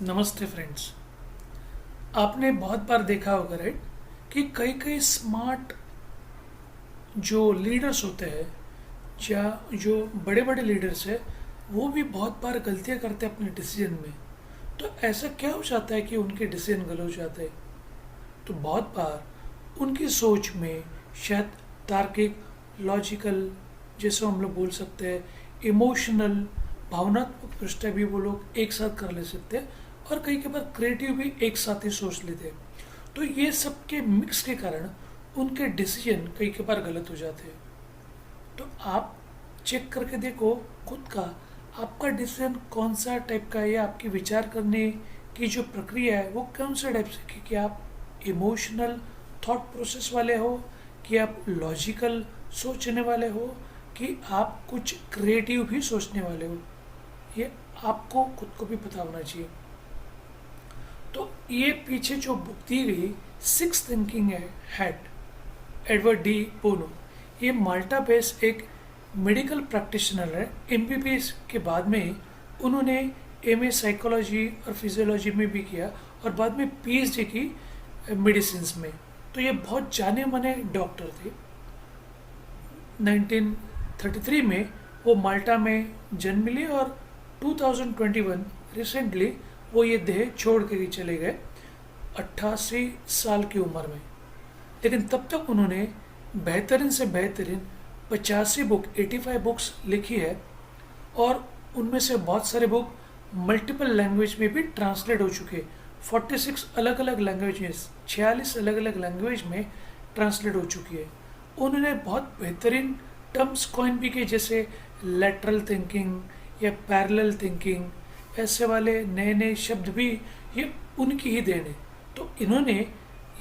नमस्ते फ्रेंड्स। आपने बहुत बार देखा होगा राइट कि कई कई स्मार्ट जो लीडर्स होते हैं या जो बड़े बड़े लीडर्स हैं वो भी बहुत बार गलतियां करते हैं अपने डिसीजन में। तो ऐसा क्या हो जाता है कि उनके डिसीजन गलत हो जाते हैं? तो बहुत बार उनकी सोच में शायद तार्किक, लॉजिकल, जैसे हम लोग बोल सकते हैं इमोशनल, भावनात्मक दृष्टि भी वो लोग एक साथ कर ले सकते हैं और कई के बार क्रिएटिव भी एक साथ ही सोच लेते हैं। तो ये सब के मिक्स के कारण उनके डिसीजन कई के बार गलत हो जाते हैं। तो आप चेक करके देखो खुद का, आपका डिसीजन कौन सा टाइप का है या आपकी विचार करने की जो प्रक्रिया है वो कौन से टाइप से कि आप इमोशनल थॉट प्रोसेस वाले हो, कि आप लॉजिकल सोचने वाले हो, कि आप कुछ क्रिएटिव भी सोचने वाले हो। ये आपको खुद को भी पता होना चाहिए। तो ये पीछे जो बुक दी गई सिक्स थिंकिंग है हैट, एडवर्ड डी बोनो, ये माल्टा बेस्ड एक मेडिकल प्रैक्टिशनर है। एमबीबीएस के बाद में उन्होंने एमए साइकोलॉजी और फिजियोलॉजी में भी किया और बाद में पीएचडी की मेडिसिन में। तो ये बहुत जाने माने डॉक्टर थे। 1933 में वो माल्टा में जन्म लिए और 2021 रिसेंटली वो ये देह छोड़ के ही चले गए 88 साल की उम्र में। लेकिन तब तक उन्होंने बेहतरीन से बेहतरीन 85 बुक 85 बुक्स लिखी है और उनमें से बहुत सारे बुक मल्टीपल लैंग्वेज में भी ट्रांसलेट हो चुके। 46 अलग अलग लैंग्वेज में, 46 अलग अलग लैंग्वेज में ट्रांसलेट हो चुकी है। उन्होंने बहुत बेहतरीन टर्म्स कॉइन भी किए, जैसे लैटरल थिंकिंग या पैरेलल थिंकिंग, ऐसे वाले नए नए शब्द भी ये उनकी ही देन है। तो इन्होंने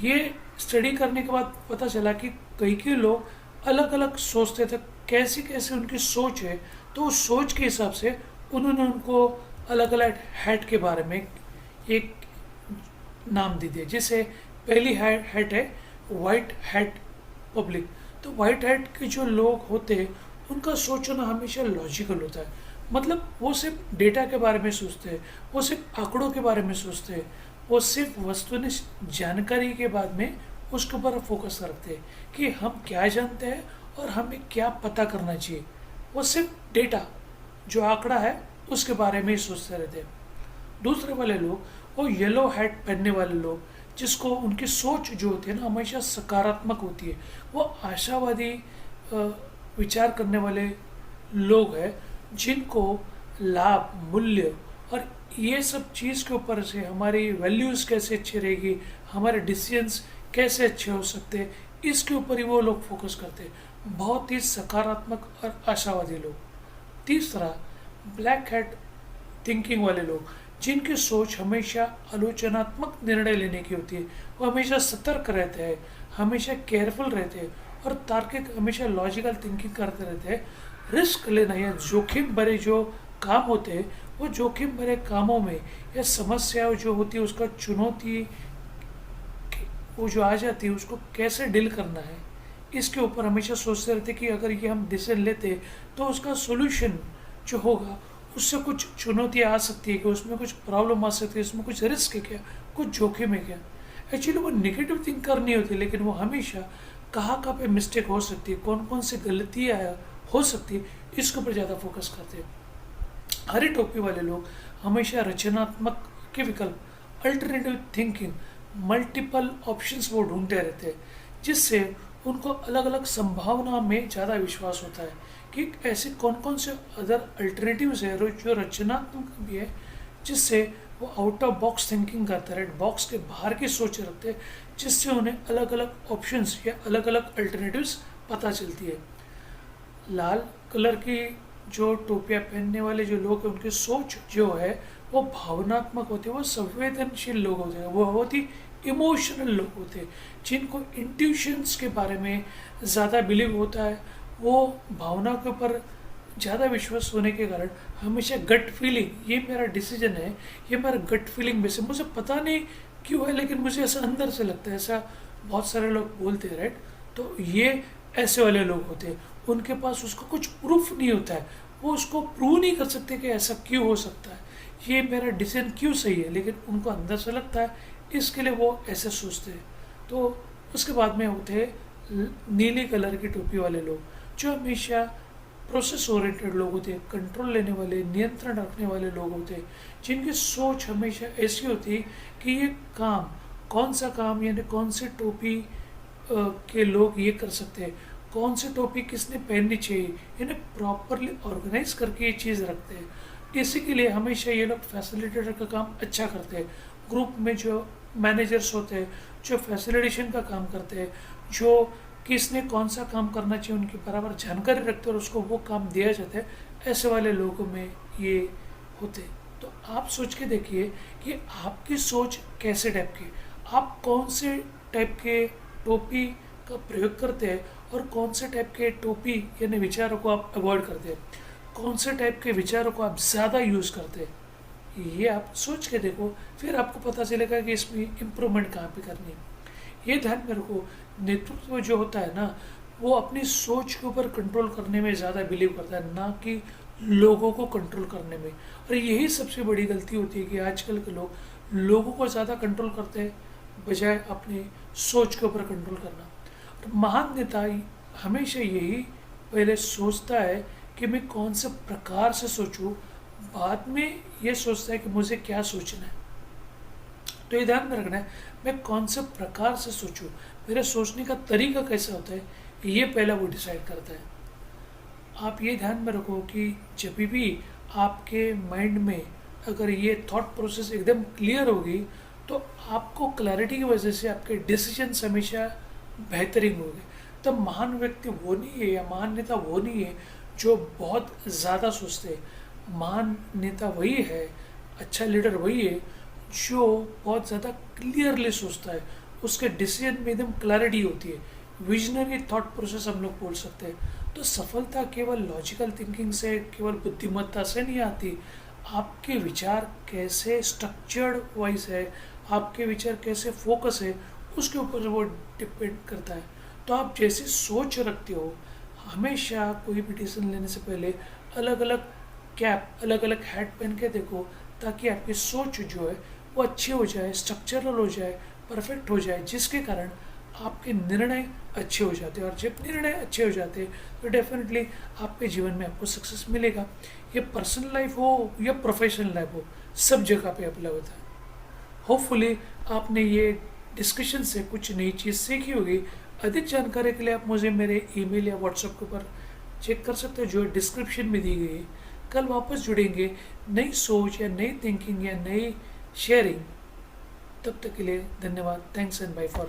ये स्टडी करने के बाद पता चला कि कई लोग अलग अलग सोचते थे, कैसी कैसी उनकी सोच है। तो उस सोच के हिसाब से उन्होंने उनको अलग अलग हैट के बारे में एक नाम दे दिया। जैसे पहली हैट है वाइट हैट पब्लिक। तो वाइट हैट के जो लोग होते हैं उनका सोचना हमेशा लॉजिकल होता है, मतलब वो सिर्फ डेटा के बारे में सोचते हैं, वो सिर्फ आंकड़ों के बारे में सोचते हैं, वो सिर्फ वस्तुनिष्ठ जानकारी के बाद में उसके ऊपर फोकस रखते हैं कि हम क्या जानते हैं और हमें क्या पता करना चाहिए। वो सिर्फ डेटा जो आंकड़ा है उसके बारे में ही सोचते रहते हैं। दूसरे वाले लोग वो येलो हैट पहनने वाले लोग, जिसको उनकी सोच जो होती है ना हमेशा सकारात्मक होती है, वो आशावादी विचार करने वाले लोग हैं, जिनको लाभ, मूल्य और ये सब चीज़ के ऊपर से हमारी वैल्यूज़ कैसे अच्छी रहेगी, हमारे डिसीजंस कैसे अच्छे हो सकते हैं, इसके ऊपर ही वो लोग फोकस करते हैं। बहुत ही सकारात्मक और आशावादी लोग। तीसरा ब्लैक हैट थिंकिंग वाले लोग, जिनकी सोच हमेशा आलोचनात्मक निर्णय लेने की होती है। वो हमेशा सतर्क रहते हैं, हमेशा केयरफुल रहते हैं और तार्किक, हमेशा लॉजिकल थिंकिंग करते रहते हैं। रिस्क लेना या जोखिम भरे जो काम होते हैं, वो जोखिम भरे कामों में या समस्या जो होती है उसका चुनौती वो जो आ जाती है उसको कैसे डील करना है, इसके ऊपर हमेशा सोचते रहते कि अगर ये हम डिसीजन लेते तो उसका सोल्यूशन जो होगा उससे कुछ चुनौतियाँ आ सकती है, कि उसमें कुछ प्रॉब्लम आ सकती है, उसमें कुछ रिस्क है क्या, कुछ जोखिम है क्या। एक्चुअली वो निगेटिव थिंक करनी होती है, लेकिन वो हमेशा कहाँ पे मिस्टेक हो सकती है, कौन कौन सी गलतियाँ हो सकती है, इसके ऊपर ज़्यादा फोकस करते हैं। हरी टोपी वाले लोग हमेशा रचनात्मक के विकल्प, अल्टरनेटिव थिंकिंग, मल्टीपल ऑप्शंस वो ढूंढते रहते हैं, जिससे उनको अलग अलग संभावना में ज़्यादा विश्वास होता है कि ऐसे कौन कौन से अदर अल्टरनेटिव्स है जो रचनात्मक भी है, जिससे वो आउट ऑफ बॉक्स थिंकिंग करते हैं, बॉक्स के बाहर की सोच रखते हैं, जिससे उन्हें अलग अलग ऑप्शंस या अलग अलग अल्टरनेटिव्स पता चलती है। लाल कलर की जो टोपियाँ पहनने वाले जो लोग हैं उनकी सोच जो है वो भावनात्मक होती है, वो संवेदनशील लोग होते हैं, वो बहुत ही इमोशनल लोग होते हैं, जिनको इंट्यूशंस के बारे में ज़्यादा बिलीव होता है। वो भावना के ऊपर ज़्यादा विश्वास होने के कारण हमेशा गट फीलिंग, ये मेरा डिसीजन है, ये मेरा गट फीलिंग में से, मुझे पता नहीं क्यों है लेकिन मुझे ऐसा अंदर से लगता है, ऐसा बहुत सारे लोग बोलते हैं राइट। तो ये ऐसे वाले लोग होते हैं, उनके पास उसका कुछ प्रूफ नहीं होता है, वो उसको प्रूव नहीं कर सकते कि ऐसा क्यों हो सकता है, ये मेरा डिसीजन क्यों सही है, लेकिन उनको अंदर से लगता है, इसके लिए वो ऐसे सोचते हैं। तो उसके बाद में होते हैं नीली कलर की टोपी वाले लोग, जो हमेशा प्रोसेस ओरिएंटेड लोग होते हैं, कंट्रोल लेने वाले, नियंत्रण रखने वाले लोग होते हैं, जिनकी सोच हमेशा ऐसी होती है कि ये काम, कौन सा काम यानी कौन सी टोपी के लोग ये कर सकते हैं, कौन सी टोपी किसने पहननी चाहिए, इन्हें प्रॉपरली ऑर्गेनाइज करके ये चीज़ रखते हैं। इसी के लिए हमेशा ये लोग फैसिलिटेटर का काम अच्छा करते हैं। ग्रुप में जो मैनेजर्स होते हैं, जो फैसिलिटेशन का काम करते हैं, जो किसने कौन सा काम करना चाहिए उनकी बराबर जानकारी रखते हैं और उसको वो काम दिया जाता है, ऐसे वाले लोगों में ये होते हैं। तो आप सोच के देखिए कि आपकी सोच कैसे टाइप की, आप कौन से टाइप के टोपी का प्रयोग करते हैं और कौन से टाइप के टोपी यानी विचारों को आप अवॉइड करते हैं, कौन से टाइप के विचारों को आप ज़्यादा यूज़ करते हैं। ये आप सोच के देखो, फिर आपको पता चलेगा कि इसमें इम्प्रूवमेंट कहाँ पे करनी है। ये ध्यान में रखो, नेतृत्व जो होता है ना, वो अपनी सोच के ऊपर कंट्रोल करने में ज़्यादा बिलीव करता है, ना कि लोगों को कंट्रोल करने में। और यही सबसे बड़ी गलती होती है कि आजकल के लोग लोगों को ज़्यादा कंट्रोल करते हैं बजाय अपनी सोच के ऊपर कंट्रोल करना। और महान नेता हमेशा यही पहले सोचता है कि मैं कौन से प्रकार से सोचूं, बाद में ये सोचता है कि मुझे क्या सोचना है। तो ये ध्यान में रखना है, मैं कौन से प्रकार से सोचूं, मेरे सोचने का तरीका कैसा होता है, ये पहला वो डिसाइड करता है। आप ये ध्यान में रखो कि जब भी आपके माइंड में अगर ये थॉट प्रोसेस एकदम क्लियर होगी, तो आपको क्लैरिटी की वजह से आपके डिसीजंस हमेशा बेहतरीन होंगे। तब महान व्यक्ति वो नहीं है या महान नेता वो नहीं है जो बहुत ज़्यादा सोचते हैं। महान नेता वही है, अच्छा लीडर वही है जो बहुत ज़्यादा क्लियरली सोचता है, उसके डिसीजन में एकदम क्लैरिटी होती है। विजनरी थॉट प्रोसेस हम लोग बोल सकते हैं। तो सफलता केवल लॉजिकल थिंकिंग से, केवल बुद्धिमत्ता से नहीं आती। आपके विचार कैसे स्ट्रक्चर्ड वाइज है, आपके विचार कैसे फोकस है, उसके ऊपर वो डिपेंड करता है। तो आप जैसी सोच रखते हो, हमेशा कोई भी डिसीजन लेने से पहले अलग अलग कैप, अलग अलग हैट पहन के देखो, ताकि आपकी सोच जो है वो अच्छी हो जाए, स्ट्रक्चरल हो जाए, परफेक्ट हो जाए, जिसके कारण आपके निर्णय अच्छे हो जाते हैं। और जब निर्णय अच्छे हो जाते हैं तो डेफिनेटली आपके जीवन में आपको सक्सेस मिलेगा। ये पर्सनल लाइफ हो या प्रोफेशनल लाइफ हो, सब जगह पे अप्लाई होता है। होपफुली आपने ये डिस्कशन से कुछ नई चीज़ सीखी होगी। अधिक जानकारी के लिए आप मुझे मेरे ईमेल या व्हाट्सएप के ऊपर चेक कर सकते हो, जो डिस्क्रिप्शन में दी गई है। कल वापस जुड़ेंगे नई सोच या नई थिंकिंग या नई शेयरिंग। तब तक के लिए धन्यवाद। Thanks and bye for